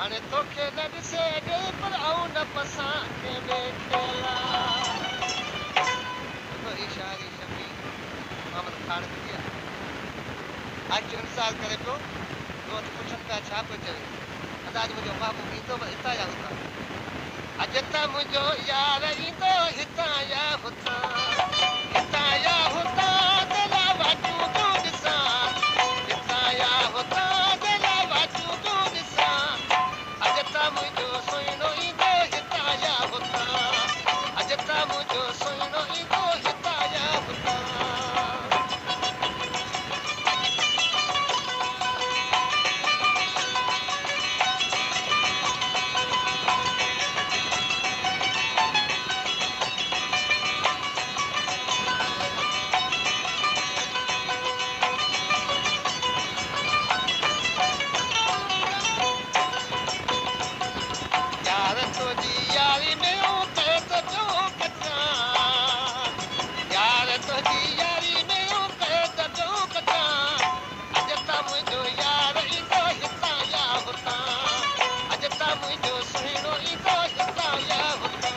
हाणे तोखे न ॾिसे ॾे पर आऊं न पसां कंहिंमें खेला ही शाइरी शफ़ी मोहम्मद ख़ान लिखी आहे आज इंतज़ार करे पियो दोस्त पुछनि पिया छा पियो चवे अंदाज़ मुंहिंजो महबूब ईंदो पर हितां या हुतां अॼु त मुंहिंजो यार ईंदो हितां या हुतां हितां या हुतां दिला वाटियूं तूं ॾिसां हितां या हुतां दिला वाटियूं तूं ॾिसां अॼु त मुंहिंजो सुहिणो ईंदो हितां या हुतां अॼु त मुंहिंजो सुहिणो ईंदो हितां या हुतां यार तुंहिंजी यारी में कैद जो कचां यार तुंहिंजी यारी में कैद जो कचां अॼु त मुंहिंजो यार ईंदो हितां या हुतां अॼु त मुंहिंजो सुहिणो ईंदो हितां या हुतां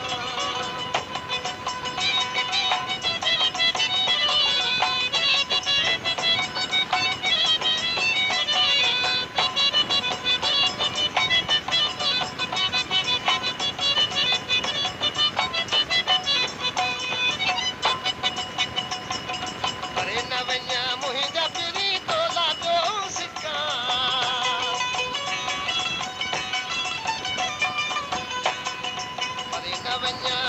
परे न वञा मुंहिंजा पिरी तोला जो सिकां परे न वञा